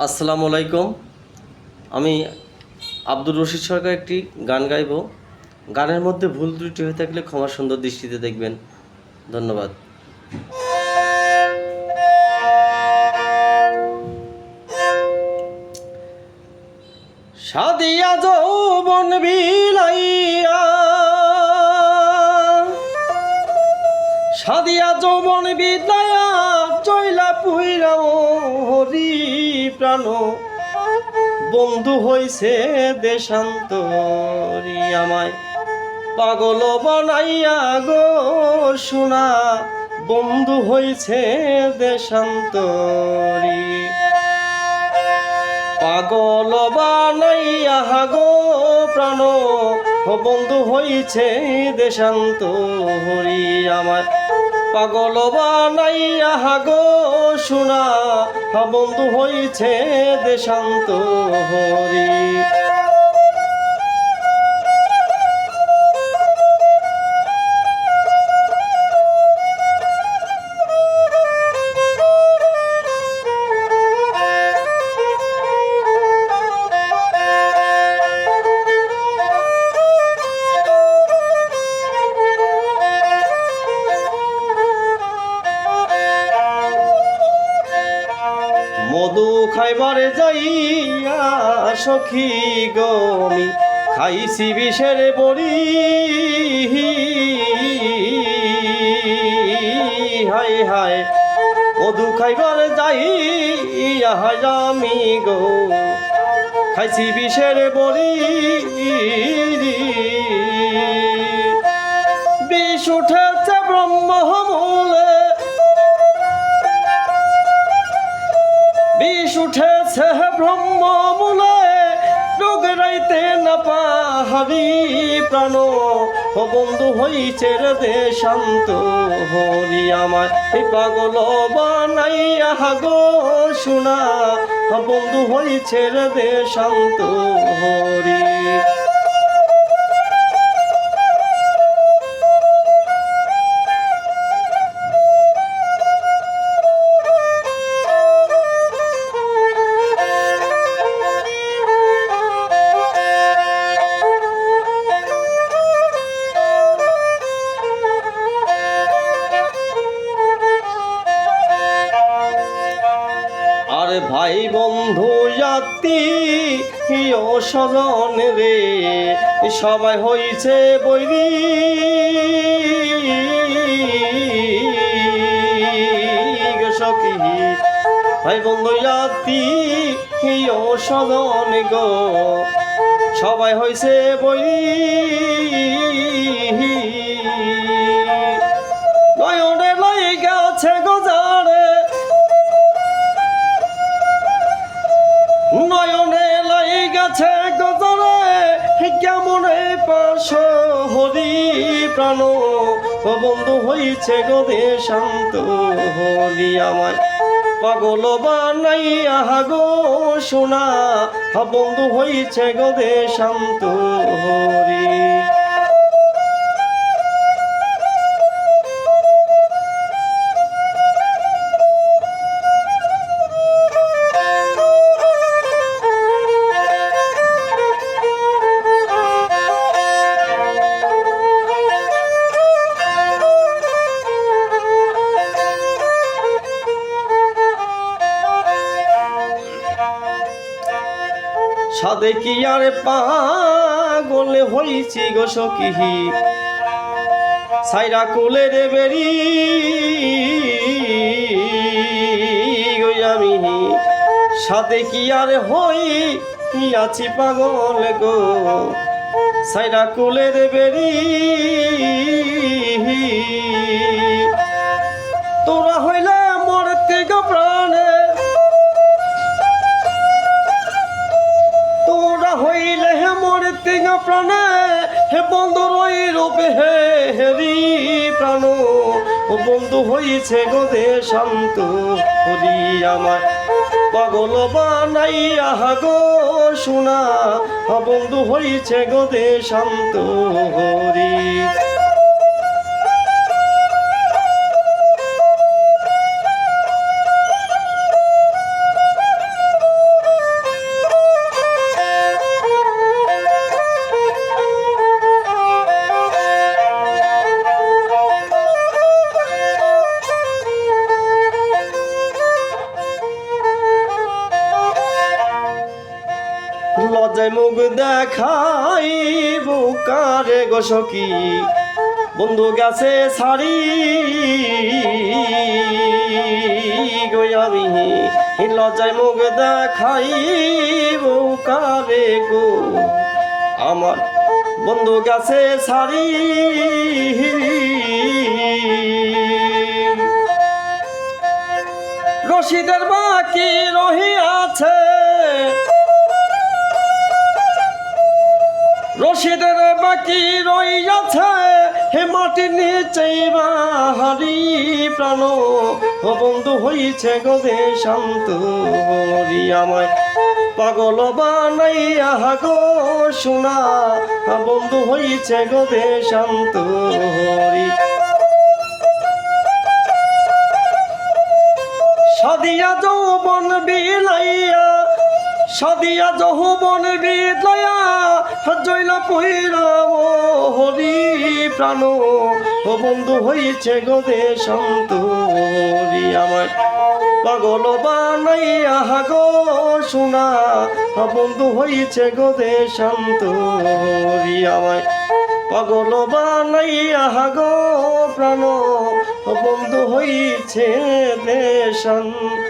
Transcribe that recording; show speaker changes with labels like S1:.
S1: আসসালামু আলাইকুম। আমি আব্দুর রশিদ সরকার একটি গান গাইব। গানের মধ্যে ভুল ত্রুটি হয়ে থাকলে ক্ষমা সুন্দর দৃষ্টিতে দেখবেন। ধন্যবাদ। সাদিয়া যৌবন বিলাইয়া, সাদিয়া যৌবন বিলাইয়া, চইলা পুইরা হরি প্রাণ, বন্ধু হইছে দেশান্তরি, আমায় পাগল বানাইয়া গো সোনা, বন্ধু হইছে দেশান্তরি। পাগল বানাইয়া গো প্রাণ, বন্ধু হইছে দেশান্তরি, আমায় পাগল বানাইয়া গো সোনা, বন্ধু হইছে দেশান্তরি। মধু খাইবারে যাইয়া সখী গমি, খাইছি বিষের বড়ি, হায় হায় মধু খাইবারে যাইয়া আমি গো, খাইছি বিষের বড়ি, বিষ উঠেছে ব্রহ্মমূলে, বিষ উঠেছে ব্রহ্মমূলে, রোগরাইতে না পাহাড়ি প্রাণ, বন্ধু হইছে রে দেশান্ত হরি, আমায় এই পাগল বানাইয়া গো সোনা, বন্ধু হইছে রে দেশান্ত হরি। আরে ভাই বন্ধু আত্মীয় স্বজন রে, সবাই হইছে বৈরী, সখী ভাই বন্ধু আত্মীয় স্বজন গো, সবাই হইছে বৈরী, নয়নে লাই গেছে গজারে, নয়নে লাই গেছে গজরে, কেমনে পাশ হরি প্রাণ, বন্ধু হইছে গো দেশান্ত হরি, আমায় পাগল বানাইয়া গো সোনা, বন্ধু হইছে গো দেশান্ত হরি। সাদে কি আর পাগল হইছি গো সখী, সাইরা কোলের বেরি আমি, সাদে কি আর হইয়াছি পাগল গো, সাইরা কোলের বেরি, তোরা হইলে মরতে গো প্রাণে, তোরা হইলে হে মরতে গো প্রাণে, হে বন্ধু রই রূপে হে হেরি প্রাণ, বন্ধু হইছে গো দেশান্ত হরি, আমার পাগল বানাইয়া গো সোনা, বন্ধু হইছে গো দেশান্ত হরি। লজ্জায় মুখ দেখাইব কারে গো সখী বন্ধু গেছে ছাড়ি গো আমি লজ্জায় মুখ দেখাইব কারে গো আমার বন্ধু গেছে ছাড়ি রশিদের বাকি রহিয়াছে রশিদের বাকি রইয়াছে হে মাটির নিচে বাহারি প্রাণ ও বন্ধু হইছে গদে শান্ত আমায় পাগল বানাইয়া গো শোনা বন্ধু হইছে গদে শান্ত সাদিয়া যৌবন বিলাইয়া সাদিয়া যৌবন বিলাইয়া জৈলা পইরা হরি প্রাণ ও বন্ধু হইছে গদে শান্ত আমায় পাগল বানাইয়া গো শোনা বন্ধু হইছে গদে শান্ত আমায় পাগল বানাইয়া গো প্রাণ বন্ধু হইছে দেশান্তরী।